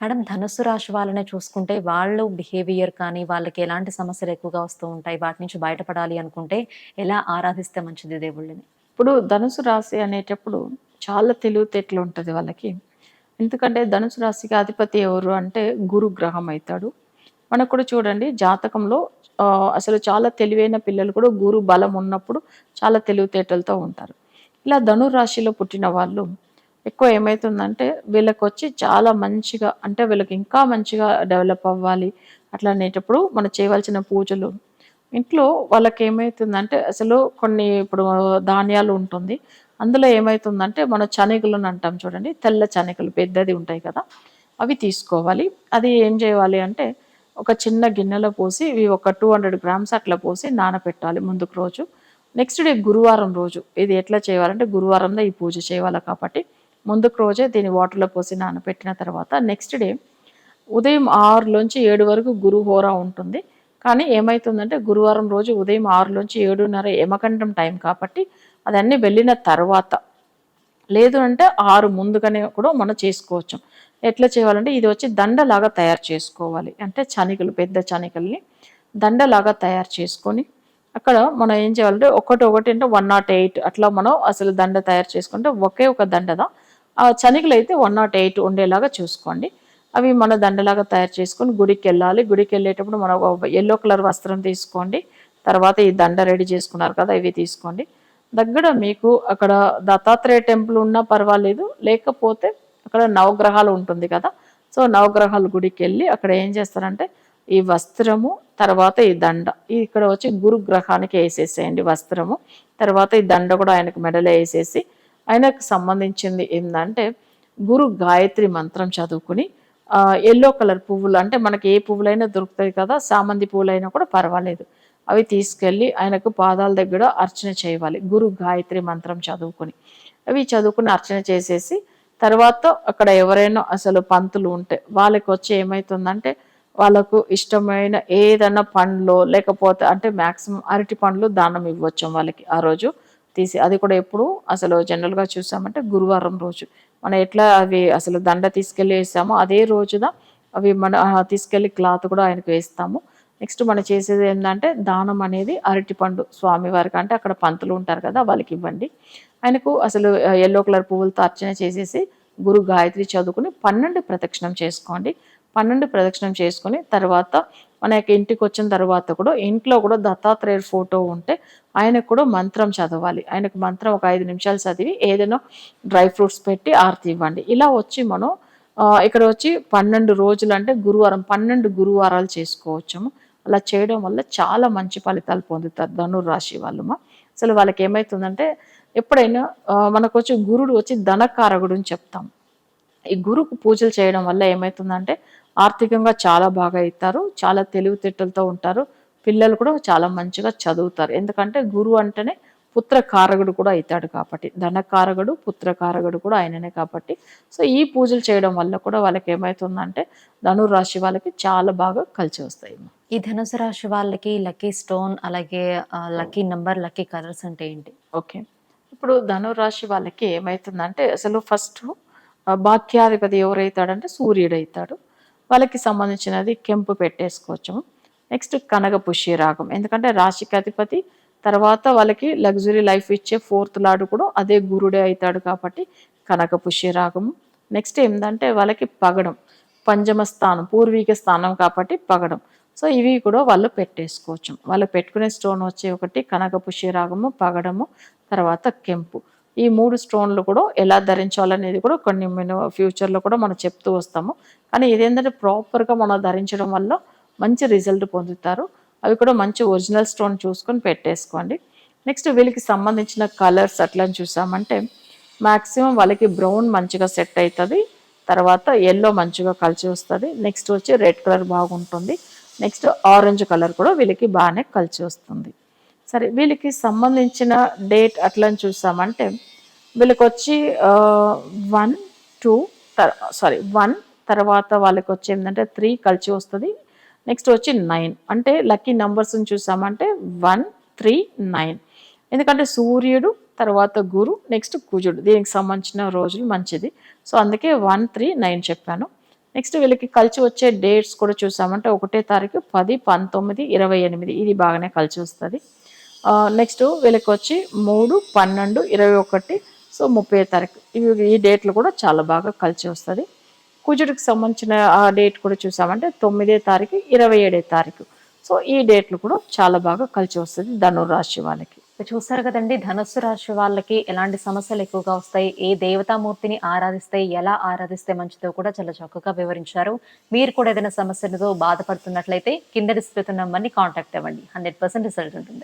Madam ధనుస్సు రాశి వాళ్ళనే చూసుకుంటే వాళ్ళు బిహేవియర్ కానీ, వాళ్ళకి ఎలాంటి సమస్యలు ఎక్కువగా వస్తూ ఉంటాయి? వాటి నుంచి బయటపడాలి అనుకుంటే ఎలా ఆరాధిస్తే మంచిది దేవుళ్ళని? ఇప్పుడు ధనుసు రాశి అనేటప్పుడు చాలా తెలివితేటలు ఉంటది వాళ్ళకి. ఎందుకంటే ధనుసు రాశికి అధిపతి ఎవరు అంటే గురు గ్రహం అయితాడు. మనకు కూడా చూడండి జాతకంలో అసలు చాలా తెలివైన పిల్లలు కూడా గురు బలం ఉన్నప్పుడు చాలా తెలివితేటలతో ఉంటారు. ఇలా ధనురాశిలో పుట్టిన వాళ్ళు ఎక్కువ ఏమైతుందంటే వీళ్ళకొచ్చి చాలా మంచిగా అంటే వీళ్ళకి ఇంకా మంచిగా డెవలప్ అవ్వాలి. అట్లా అనేటప్పుడు మనం చేయవలసిన పూజలు ఇంట్లో వాళ్ళకేమైతుందంటే అసలు కొన్ని ఇప్పుడు ధాన్యాలు ఉంటుంది. అందులో ఏమైతుందంటే మనం శనగలను అంటాం చూడండి. తెల్ల శనగలు పెద్దది ఉంటాయి కదా! అవి తీసుకోవాలి. అది ఏం చేయాలి అంటే ఒక చిన్న గిన్నెలో పోసి ఇవి ఒక 200 గ్రామ్స్ అట్లా పోసి నానపెట్టాలి ముందుకు రోజు. నెక్స్ట్ డే గురువారం రోజు ఇది ఎట్లా చేయాలంటే గురువారంలో ఈ పూజ చేయాలి కాబట్టి ముందుకు రోజే దీన్ని వాటర్‌లో పోసి నానపెట్టిన తర్వాత నెక్స్ట్ డే ఉదయం 6-7 వరకు గురుహోర ఉంటుంది. కానీ ఏమైతుందంటే గురువారం రోజు ఉదయం 6-7:30 యమగండం టైం కాబట్టి అదన్నీ వెళ్ళిన తర్వాత లేదు అంటే 6 ముందుగానే కూడా మనం చేసుకోవచ్చు. ఎట్లా చేయాలంటే ఇది వచ్చి దండలాగా తయారు చేసుకోవాలి. అంటే శనగలు పెద్ద శనగల్ని దండలాగా తయారు చేసుకొని అక్కడ మనం ఏం చేయాలంటే ఒకటి అంటే 108 అట్లా మనం అసలు దండ తయారు చేసుకుంటే ఒకే ఒక దండద ఆ శనగలైతే 108 ఉండేలాగా చూసుకోండి. అవి మన దండలాగా తయారు చేసుకొని గుడికెళ్ళాలి. గుడికెళ్ళేటప్పుడు మనం ఒక యెల్లో కలర్ వస్త్రం తీసుకోండి. తర్వాత ఈ దండ రెడీ చేసుకున్నారు కదా! ఇవి తీసుకోండి. దగ్గర మీకు అక్కడ దత్తాత్రేయ టెంపుల్ ఉన్నా పర్వాలేదు. లేకపోతే అక్కడ నవగ్రహాలు ఉంటుంది కదా! సో, నవగ్రహాల గుడికెళ్ళి అక్కడ ఏం చేస్తారంటే ఈ వస్త్రము, తర్వాత ఈ దండ ఇక్కడ వచ్చి గురుగ్రహానికి ఏసేసేయండి వస్త్రము. తర్వాత ఈ దండ కూడా ఆయనకు మెడలో ఏసేసి ఆయనకు సంబంధించింది ఏందంటే గురు గాయత్రి మంత్రం చదువుకుని యెల్లో కలర్ పువ్వులు అంటే మనకి ఏ పువ్వులైనా దొరుకుతాయి కదా! చామంతి పువ్వులైనా కూడా పర్వాలేదు. అవి తీసుకెళ్ళి ఆయనకు పాదాల దగ్గర అర్చన చేయాలి. గురు గాయత్రి మంత్రం చదువుకొని. అవి చదువుకుని అర్చన చేసేసి తర్వాత అక్కడ ఎవరైనా అసలు పంతులు ఉంటే వాళ్ళకొచ్చి ఏమైతుందంటే వాళ్ళకు ఇష్టమైన ఏదన్నా పండ్లో లేకపోతే అంటే మాక్సిమం అరటి పండ్లు దానం ఇవ్వచ్చు వాళ్ళకి ఆ రోజు తీసి. అది కూడా ఎప్పుడు అసలు జనరల్‌గా చూసామంటే గురువారం రోజు. మనం ఎట్లా అవి అసలు దండ తీసుకెళ్ళి ఏసామో అదే రోజున అవి మన తీసుకెళ్ళి క్లాత్ కూడా ఆయనకు వేస్తాము. నెక్స్ట్ మనం చేసేది ఏందంటే దానం అనేది అరటిపండు స్వామివారికి అంటే అక్కడ పంతులు ఉంటారు కదా! వాళ్ళకివ్వండి. ఆయనకు అసలు యెల్లో కలర్ పువ్వులతో అర్చన చేసేసి గురు గాయత్రి చదువుకొని 12 ప్రదక్షిణం చేసుకోండి. 12 ప్రదక్షిణం చేసుకొని తర్వాత మన యొక్క ఇంటికొచ్చిన తర్వాత కూడా ఇంట్లో కూడా దత్తాత్రేయుడు ఫోటో ఉంటే ఆయనకు కూడా మంత్రం చదవాలి. ఆయనకు మంత్రం ఒక 5 నిమిషాలు చదివి ఏదైనా డ్రై ఫ్రూట్స్ పెట్టి హారతి ఇవ్వండి. ఇలా వచ్చి మనం ఇక్కడ వచ్చి 12 రోజులు అంటే గురువారం 12 గురువారాలు చేసుకోవచ్చుము. అలా చేయడం వల్ల చాలా మంచి ఫలితాలు పొందుతారు ధనుర్రాశి వాళ్ళుమ. అసలు వాళ్ళకేమైతుందంటే ఎప్పుడైనా మనకొచ్చి గురుడు వచ్చి ధనకారకుడు అని చెప్తాం. ఈ గురుకు పూజలు చేయడం వల్ల ఏమైతుందంటే ఆర్థికంగా చాలా బాగా అయితారు. చాలా తెలివితేటలతో ఉంటారు. పిల్లలు కూడా చాలా మంచిగా చదువుతారు. ఎందుకంటే గురువు అంటేనే పుత్రకారకుడు కూడా అయితాడు కాబట్టి. ధనకారకుడు, పుత్రకారకుడు కూడా ఆయననే కాబట్టి. సో, ఈ పూజలు చేయడం వల్ల కూడా వాళ్ళకేమైతుందంటే ధనుర్రాశి వాళ్ళకి చాలా బాగా కలిసి వస్తాయి. ఈ ధనుసు రాశి వాళ్ళకి లక్కీ స్టోన్ అలాగే లక్కీ నంబర్, లక్కీ కలర్స్ అంటే ఏంటి? ఓకే. ఇప్పుడు ధనురాశి వాళ్ళకి ఏమైతుందంటే అసలు ఫస్టు భాగ్యాధిపతి ఎవరైతాడంటే సూర్యుడైతాడు. వాళ్ళకి సంబంధించినది కెంపు పెట్టేసుకోవచ్చు. నెక్స్ట్ కనక పుష్యరాగం. ఎందుకంటే రాశికి అధిపతి తర్వాత వాళ్ళకి లగ్జరీ లైఫ్ ఇచ్చే ఫోర్త్ లార్డ్ కూడా అదే గురుడే అయితాడు కాబట్టి కనక పుష్యరాగము. నెక్స్ట్ ఏందంటే వాళ్ళకి పగడం. పంచమ స్థానం, పూర్వీక స్థానం కాబట్టి పగడం. సో, ఇవి కూడా వాళ్ళు పెట్టేసుకోవచ్చు. వాళ్ళు పెట్టుకునే స్టోన్ వచ్చి ఒకటి కనక పుష్యరాగము, పగడము, తర్వాత కెంపు. ఈ 3 స్టోన్‌లు కూడా ఎలా ధరించాలనేది కూడా కొన్ని ఫ్యూచర్‌లో కూడా మనం చెప్తూ వస్తాము. కానీ ఇదేంటంటే ప్రాపర్‌గా మనం ధరించడం వల్ల మంచి రిజల్ట్ పొందుతారు. అవి కూడా మంచి ఒరిజినల్ స్టోన్ చూసుకొని పెట్టేసుకోండి. నెక్స్ట్ వీళ్ళకి సంబంధించిన కలర్స్ అట్లని చూసామంటే మాక్సిమం వాళ్ళకి బ్రౌన్ మంచిగా సెట్ అయితది. తర్వాత యెల్లో మంచిగా కలిసి వస్తది. నెక్స్ట్ వచ్చి రెడ్ కలర్ బాగుంటుంది. నెక్స్ట్ ఆరెంజ్ కలర్ కూడా వీళ్ళకి బాగానే కలిసి వస్తుంది. సరే వీళ్ళకి సంబంధించిన డేట్ అట్లని చూసామంటే వీళ్ళకొచ్చి 1, 2 1 తర్వాత వాళ్ళకొచ్చి ఏందంటే 3 కలిసి వస్తది. నెక్స్ట్ వచ్చి 9 అంటే లక్కీ నంబర్స్‌ని చూసామంటే 1, 3, 9 ఎందుకంటే సూర్యుడు, తర్వాత గురు, నెక్స్ట్ కుజుడు దీనికి సంబంధించిన రోజులు మంచిది. సో, అందుకే 1, 3, 9 చెప్పాను. నెక్స్ట్ వీళ్ళకి కలిసి వచ్చే డేట్స్ కూడా చూసామంటే 1 తారీఖు 10, 19, 28 ఇది బాగానే కలిసి వస్తుంది. నెక్స్ట్ వీళ్ళకి వచ్చి 3, 12, 21 సో 30 తారీఖు ఈ డేట్లు కూడా చాలా బాగా కలిసి వస్తుంది. కుజుడికి సంబంధించిన ఆ డేట్ కూడా చూసామంటే 9 తారీఖు, 27 తారీఖు సో ఈ డేట్లు కూడా చాలా బాగా కలిసి వస్తుంది ధనురాశి వాళ్ళకి. చూస్తారు కదండి, ధనుస్సు రాశి వాళ్ళకి ఎలాంటి సమస్యలు ఎక్కువగా వస్తాయి, ఏ దేవతామూర్తిని ఆరాధిస్తే ఎలా ఆరాధిస్తే మంచిదో కూడా చాలా చక్కగా వివరించారు. మీరు కూడా ఏదైనా సమస్యలతో బాధపడుతున్నట్లయితే కింద డిస్ప్లే నంబర్ని కాంటాక్ట్ అవ్వండి. 100% రిజల్ట్ ఉంటుంది.